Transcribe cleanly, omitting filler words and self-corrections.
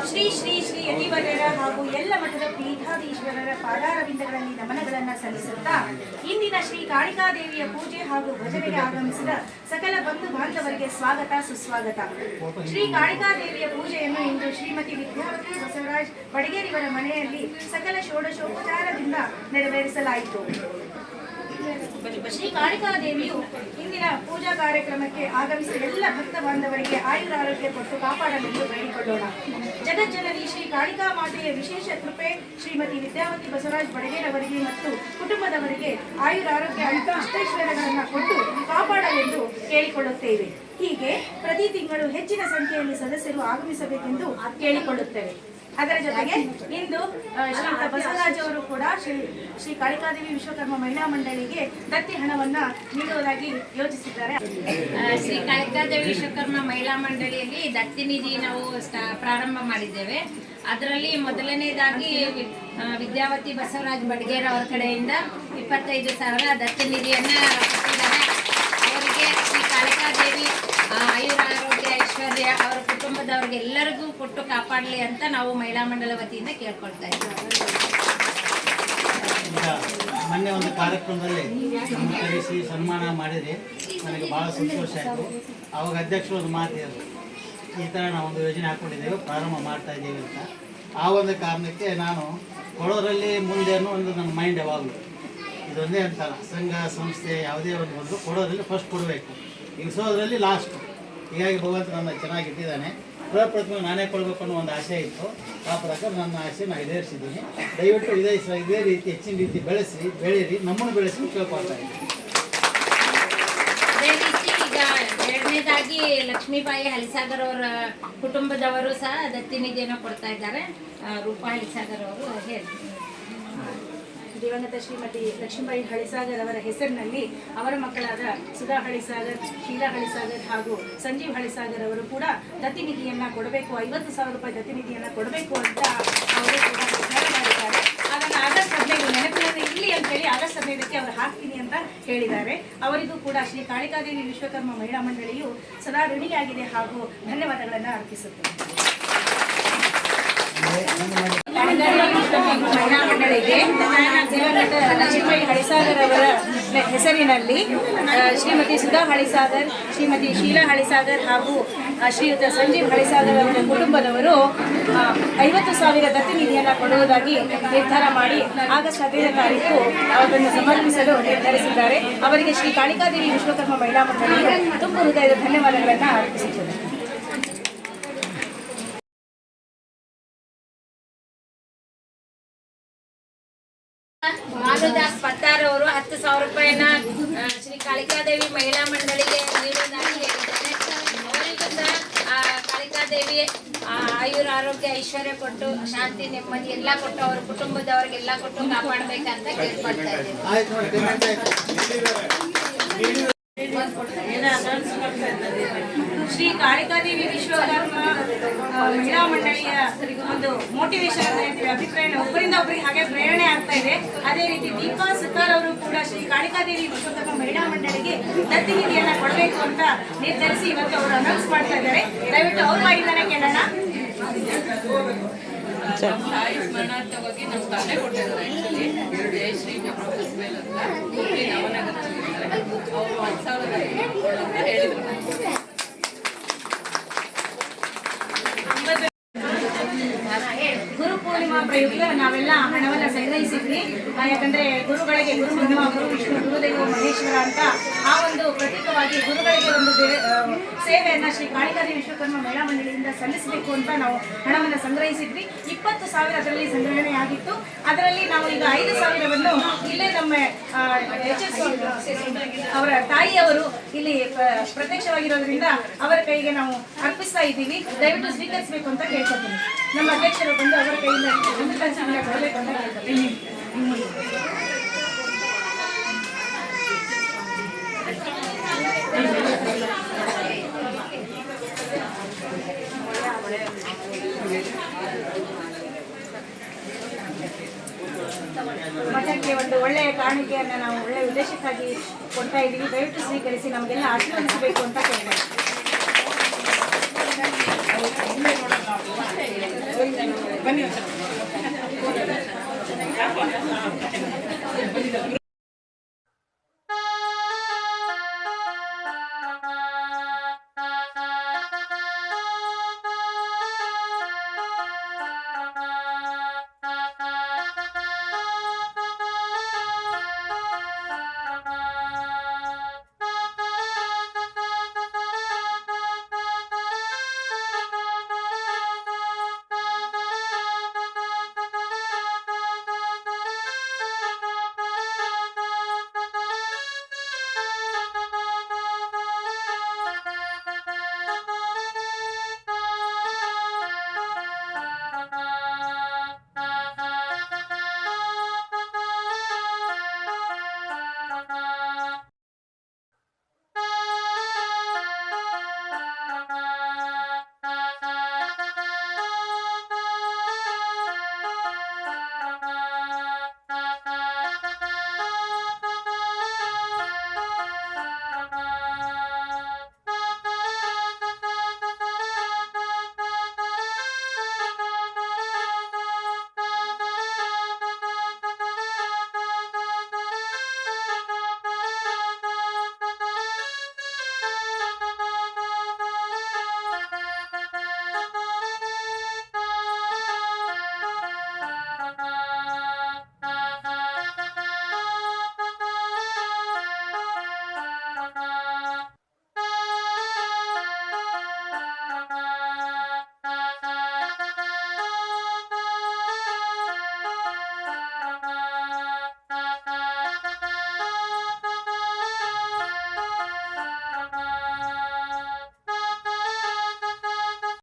ಶ್ರೀ ಶ್ರೀ ಶ್ರೀ ಯತಿವರ್ಯರ ಹಾಗೂ ಎಲ್ಲ ಮಠದ ಪೀಠಾಧೀಶ್ವರರ ಪಾದಾರವಿಂದಗಳಲ್ಲಿ ನಮನಗಳನ್ನು ಸಲ್ಲಿಸುತ್ತಾ ಇಂದಿನ ಶ್ರೀ ಕಾಳಿಕಾದೇವಿಯ ಪೂಜೆ ಹಾಗೂ ಭಜನೆಗೆ ಆಗಮಿಸಿದ ಸಕಲ ಬಂಧು ಬಾಂಧವರಿಗೆ ಸ್ವಾಗತ ಸುಸ್ವಾಗತ. ಶ್ರೀ ಕಾಳಿಕಾದೇವಿಯ ಪೂಜೆಯನ್ನು ಇಂದು ಶ್ರೀಮತಿ ವಿದ್ಯಾವತಿ ಬಸವರಾಜ್ ಬಡಗೇರಿಯವರ ಮನೆಯಲ್ಲಿ ಸಕಲ ಷೋಡಶೋಪಚಾರದಿಂದ ನೆರವೇರಿಸಲಾಯಿತು. ಶ್ರೀ ಕಾಳಿಕಾದೇವಿಯು ಇಂದಿನ ಪೂಜಾ ಕಾರ್ಯಕ್ರಮಕ್ಕೆ ಆಗಮಿಸಿದ ಎಲ್ಲ ಭಕ್ತ ಬಾಂಧವರಿಗೆ ಆಯುರಾರೋಗ್ಯ ಕೊಟ್ಟು ಕಾಪಾಡಲೆಂದು ಬೇಡಿಕೊಳ್ಳೋಣ. ಜಗಜ್ಜನನಿ ಶ್ರೀ ಕಾಳಿಕಾ ಮಾತೆಯ ವಿಶೇಷ ಕೃಪೆ ಶ್ರೀಮತಿ ವಿದ್ಯಾವತಿ ಬಸವರಾಜ್ ಬಡಗೇರವರಿಗೆ ಮತ್ತು ಕುಟುಂಬದವರಿಗೆ ಆಯುರಾರೋಗ್ಯ ಅಷ್ಟೈಶ್ವರ್ಯಗಳನ್ನು ಕೊಟ್ಟು ಕಾಪಾಡಲೆಂದು ಕೇಳಿಕೊಳ್ಳುತ್ತೇವೆ. ಹೀಗೆ ಪ್ರತಿ ತಿಂಗಳು ಹೆಚ್ಚಿನ ಸಂಖ್ಯೆಯಲ್ಲಿ ಸದಸ್ಯರು ಆಗಮಿಸಬೇಕೆಂದು ಕೇಳಿಕೊಳ್ಳುತ್ತೇವೆ. ಅದರ ಜೊತೆಗೆ ಇಂದು ಶ್ರೀಯುತ ಬಸವರಾಜ್ ಅವರು ಕೂಡ ಶ್ರೀ ಕಾಳಿಕಾದೇವಿ ವಿಶ್ವಕರ್ಮ ಮಹಿಳಾ ಮಂಡಳಿಗೆ ದತ್ತಿ ಹಣವನ್ನ ನೀಡುವುದಾಗಿ ಯೋಚಿಸಿದ್ದಾರೆ. ಶ್ರೀ ಕಾಳಿಕಾದೇವಿ ವಿಶ್ವಕರ್ಮ ಮಹಿಳಾ ಮಂಡಳಿಯಲ್ಲಿ ದತ್ತಿ ನಿಧಿ ನಾವು ಪ್ರಾರಂಭ ಮಾಡಿದ್ದೇವೆ. ಅದರಲ್ಲಿ ಮೊದಲನೇದಾಗಿ ವಿದ್ಯಾವತಿ ಬಸವರಾಜ್ ಬಡಗೇರ ಅವರ ಕಡೆಯಿಂದ 25,000 ದತ್ತಿ ನಿಧಿಯನ್ನ ಕೊಟ್ಟಿದ್ದಾರೆ. ಅವರಿಗೆ ಶ್ರೀ ಕಾಳಿಕಾದೇವಿ ಆಯುರಾರೋಗ್ಯ ಐಶ್ವರ್ಯ ಅವರ ಕುಟುಂಬದವ್ರಿಗೆ ಎಲ್ಲರಿಗೂ ಕೊಟ್ಟು ಕಾಪಾಡಲಿ ಅಂತ ನಾವು ಮಹಿಳಾ ಮಂಡಲ ವತಿಯಿಂದ ಕೇಳ್ಕೊಳ್ತಾ ಇದ್ದೀವಿ. ಮೊನ್ನೆ ಒಂದು ಕಾರ್ಯಕ್ರಮದಲ್ಲಿ ಕರೆಸಿ ಸನ್ಮಾನ ಮಾಡಿದರೆ ನನಗೆ ಭಾಳ ಸಂತೋಷ ಆಯಿತು. ಅವಾಗ ಅಧ್ಯಕ್ಷರು ಒಂದು ಮಾತು ಹೇಳಿದ್ರು, ಈ ಥರ ನಾವು ಒಂದು ಯೋಜನೆ ಹಾಕ್ಕೊಂಡಿದ್ದೇವೆ, ಪ್ರಾರಂಭ ಮಾಡ್ತಾ ಇದ್ದೇವೆ ಅಂತ. ಆ ಒಂದು ಕಾರಣಕ್ಕೆ ನಾನು ಕೊಡೋದ್ರಲ್ಲಿ ಮುಂದೆ ಅನ್ನೋ ಒಂದು ನನ್ನ ಮೈಂಡ್ ಯಾವಾಗಲೂ ಇದೊಂದೇ ಅಂತಲ್ಲ, ಸಂಘ ಸಂಸ್ಥೆ ಯಾವುದೇ ಒಂದು ಬಂದು ಕೊಡೋದ್ರಲ್ಲಿ ಫಸ್ಟ್ ಕೊಡಬೇಕು, ಇಳಿಸೋದ್ರಲ್ಲಿ ಲಾಸ್ಟು. ಹೀಗಾಗಿ ಭಗವಂತ ನನ್ನ ಚೆನ್ನಾಗಿಟ್ಟಿದ್ದಾನೆ. ಪ್ರಪ್ರಥಮ ನಾನೇ ಕೊಡಬೇಕು ಅನ್ನೋ ಒಂದು ಆಸೆ ಇತ್ತು. ಆ ಪ್ರಕಾರ ನನ್ನ ಆಸೆ ನಾನು ಈಡೇರಿಸಿದ್ದೀನಿ. ದಯವಿಟ್ಟು ಇದೇ ರೀತಿ ಹೆಚ್ಚಿನ ರೀತಿ ಬೆಳೀರಿ, ನಮ್ಮನ್ನು ಬೆಳೆಸಿ ಕೇಳ್ಕೊಳ್ತಾ ಇದ್ದೀನಿ. ಅದೇ ರೀತಿ ಈಗ ಎರಡನೇದಾಗಿ ಲಕ್ಷ್ಮೀಬಾಯಿ ಹಲಿಸಾಗರ್ ಅವರ ಕುಟುಂಬದವರು ಸಹ ದತ್ತಿ ನಿಧಿಯನ್ನು ಕೊಡ್ತಾ ಇದ್ದಾರೆ. ರೂಪಾ ಹಲಿಸಾಗರ್ ಅವರು ದಿವಂಗತ ಶ್ರೀಮತಿ ಲಕ್ಷ್ಮೀಬಾಯಿ ಹಳಿಸಾಗರ್ ಅವರ ಹೆಸರಿನಲ್ಲಿ ಅವರ ಮಕ್ಕಳಾದ ಸುಧಾ ಹಳಿಸಾಗರ್, ಶೀಲಾ ಹಳಿಸಾಗರ್ ಹಾಗೂ ಸಂಜೀವ್ ಹಳಿಸಾಗರ್ ಅವರು ಕೂಡ ದತ್ತಿ ನಿಧಿಯನ್ನು ಕೊಡಬೇಕು, 50,000 ರೂಪಾಯಿ ದತ್ತಿ ನಿಧಿಯನ್ನು ಕೊಡಬೇಕು ಅಂತ ಅವರು ಕೂಡ ನಿರ್ಧಾರ ಮಾಡಿದ್ದಾರೆ. ಅದನ್ನು ಆಗಸ್ಟ್ 15 ನೆನಪಿನಲ್ಲಿ ಇರಲಿ ಅಂತೇಳಿ ಆಗಸ್ಟ್ 15ಕ್ಕೆ ಅವರು ಹಾಕ್ತೀನಿ ಅಂತ ಹೇಳಿದ್ದಾರೆ. ಅವರಿಗೂ ಕೂಡ ಶ್ರೀ ಕಾಳಿಕಾದೇವಿ ವಿಶ್ವಕರ್ಮ ಮಹಿಳಾ ಮಂಡಳಿಯು ಸದಾ ಋಣಿಯಾಗಿದೆ ಹಾಗೂ ಧನ್ಯವಾದಗಳನ್ನು ಅರ್ಪಿಸುತ್ತೇವೆ. ಮಹಿಳಾ ಮಂಡಳಿಗೆ ಲಕ್ಷ್ಮೀಬಾಯಿ ಹಳಿಸಾಗರ್ ಅವರ ಹೆಸರಿನಲ್ಲಿ ಶ್ರೀಮತಿ ಸುಧಾ ಹಳಿಸಾಗರ್, ಶ್ರೀಮತಿ ಶೀಲಾ ಹಳಿಸಾಗರ್ ಹಾಗೂ ಶ್ರೀಯುತ ಸಂಜೀವ್ ಹಳಿಸಾಗರ್ ಅವರ ಕುಟುಂಬದವರು 50,000 ದತ್ತಿ ನಿಧಿಯನ್ನು ಕೊಡುವುದಾಗಿ ನಿರ್ಧಾರ ಮಾಡಿ ಆಗಸ್ಟ್ 15ನೇ ತಾರೀಕು ಅದನ್ನು ಸಮರ್ಪಿಸಲು ನಿರ್ಧರಿಸಿದ್ದಾರೆ. ಅವರಿಗೆ ಶ್ರೀ ಕಾಳಿಕಾದೇವಿ ವಿಶ್ವಕರ್ಮ ಮಹಿಳಾ ಮಂಡಳಿಗೆ ತುಂಬ ಹೃದಯದ ಧನ್ಯವಾದಗಳನ್ನು ಅರ್ಪಿಸುತ್ತದೆ. ಭಾನುದಾಸ್ ಪತ್ತಾರ್ ಅವರು 10,000 ರೂಪಾಯಿನ ಶ್ರೀ ಕಾಳಿಕಾದೇವಿ ಮಹಿಳಾ ಮಂಡಳಿಗೆ ನೀಡುವುದಾಗಿ ಹೇಳಿದ್ದಾರೆ. ಅವರಿಗೂ ಸಹ ಕಾಳಿಕಾದೇವಿ ಆಯುರ ಆರೋಗ್ಯ ಐಶ್ವರ್ಯ ಕೊಟ್ಟು ಶಾಂತಿ ನೆಮ್ಮದಿ ಎಲ್ಲ ಕೊಟ್ಟು ಅವರ ಕುಟುಂಬದವರಿಗೆಲ್ಲ ಕೊಟ್ಟು ಕಾಪಾಡಬೇಕಂತ ಕೇಳ್ಕೊಳ್ತಾ ಇದ್ದೀವಿ. ಶ್ರೀ ಕಾಳಿಕಾದೇವಿ ವಿಶ್ವಕರ್ಮ ಮಹಿಳಾ ಮಂಡಳಿಯ ಒಂದು ಮೋಟಿವೇಶನ್ ಅಂತ ಅಭಿಪ್ರಾಯ ಒಬ್ಬರಿಂದ ಒಬ್ಬರಿಗೆ ಹಾಗೆ ಪ್ರೇರಣೆ ಆಗ್ತಾ ಇದೆ. ಅದೇ ರೀತಿ ದೀಪಾ ಸುತಾರ್ ಅವರು ಕೂಡ ಶ್ರೀ ಕಾಳಿಕಾದೇವಿ ವಿಶ್ವಕರ್ಮ ಮಹಿಳಾ ಮಂಡಳಿಗೆ ದತ್ತಿ ನಿಧಿಯನ್ನು ಕೊಡಬೇಕು ಅಂತ ನಿರ್ಧರಿಸಿ ಇವತ್ತು ಅವರು ಅನೌನ್ಸ್ ಮಾಡ್ತಾ ಇದ್ದಾರೆ. ದಯವಿಟ್ಟು ಅವ್ರ ಬಾಯಿಂದನೇ ಕೇಳೋಣ. ತಾಯಿ ಸ್ಮರಣಾರ್ಥವಾಗಿ ನಮ್ಮ ತಂದೆ ಕೊಟ್ಟಿದ್ದಾರೆ. ಆ್ಯಕ್ಚುಲಿ ಜಯಶ್ರೀ ಮೇಲೆ ಅಂತ ನವನಗರ ಅವರು 10,000 ಅಂತ ಹೇಳಿದರು. ಗುರು ಪೂರ್ಣಿಮಾ ಪ್ರಯುಕ್ತ ನಾವೆಲ್ಲ ಹಣವನ್ನು ಸಂಗ್ರಹಿಸಿದ್ವಿ. ಯಾಕಂದ್ರೆ ಗುರುಗಳಿಗೆ ಗುರು ಬ್ರಹ್ಮ, ಗುರು ವಿಷ್ಣು, ಗುರುದೇವ ಮಹೇಶ್ವರ ಅಂತ ಆ ಒಂದು ಪ್ರತೀಕವಾಗಿ ಗುರುಗಳಿಗೆ ಒಂದು ಸೇವೆಯನ್ನ ಶ್ರೀ ಕಾಳಿಕಾದೇವಿ ವಿಶ್ವಕರ್ಮ ಮಹಿಳಾ ಮಂಡಳಿಯಿಂದ ಸಲ್ಲಿಸಬೇಕು ಅಂತ ನಾವು ಹಣವನ್ನು ಸಂಗ್ರಹಿಸಿದ್ವಿ. 20,000 ಅದರಲ್ಲಿ ಸಂಗ್ರಹಣೆ ಆಗಿತ್ತು. ಅದರಲ್ಲಿ ನಾವು ಈಗ 5,000ವನ್ನು ಇಲ್ಲೇ ನಮ್ಮ ಅವರ ತಾಯಿಯವರು ಇಲ್ಲಿ ಪ್ರತ್ಯಕ್ಷವಾಗಿರೋದ್ರಿಂದ ಅವರ ಕೈಗೆ ನಾವು ಅರ್ಪಿಸ್ತಾ ಇದ್ದೀವಿ. ದಯವಿಟ್ಟು ಸ್ವೀಕರಿಸಬೇಕು ಅಂತ ಕೇಳ್ಕೊತೀನಿ. ನಮ್ಮ ಅಧ್ಯಕ್ಷರು ಬಂದು ಅವರ ಕೈಯಿಂದ ಕೊಡಬೇಕು ಅಂತ ಕೇಳ್ಕೊತೀನಿ. ಮಠಕ್ಕೆ ಒಂದು ಒಳ್ಳೆಯ ಕಾಣಿಕೆಯನ್ನು ನಾವು ಒಳ್ಳೆಯ ಉದ್ದೇಶಕ್ಕಾಗಿ ಕೊಡ್ತಾ ಇದ್ದೀವಿ. ದಯವಿಟ್ಟು ಸ್ವೀಕರಿಸಿ ನಮಗೆಲ್ಲ ಆಶೀರ್ವದಿಸಬೇಕು ಅಂತ ಕೇಳ್ತಾರೆ. ಬನ್ನಿ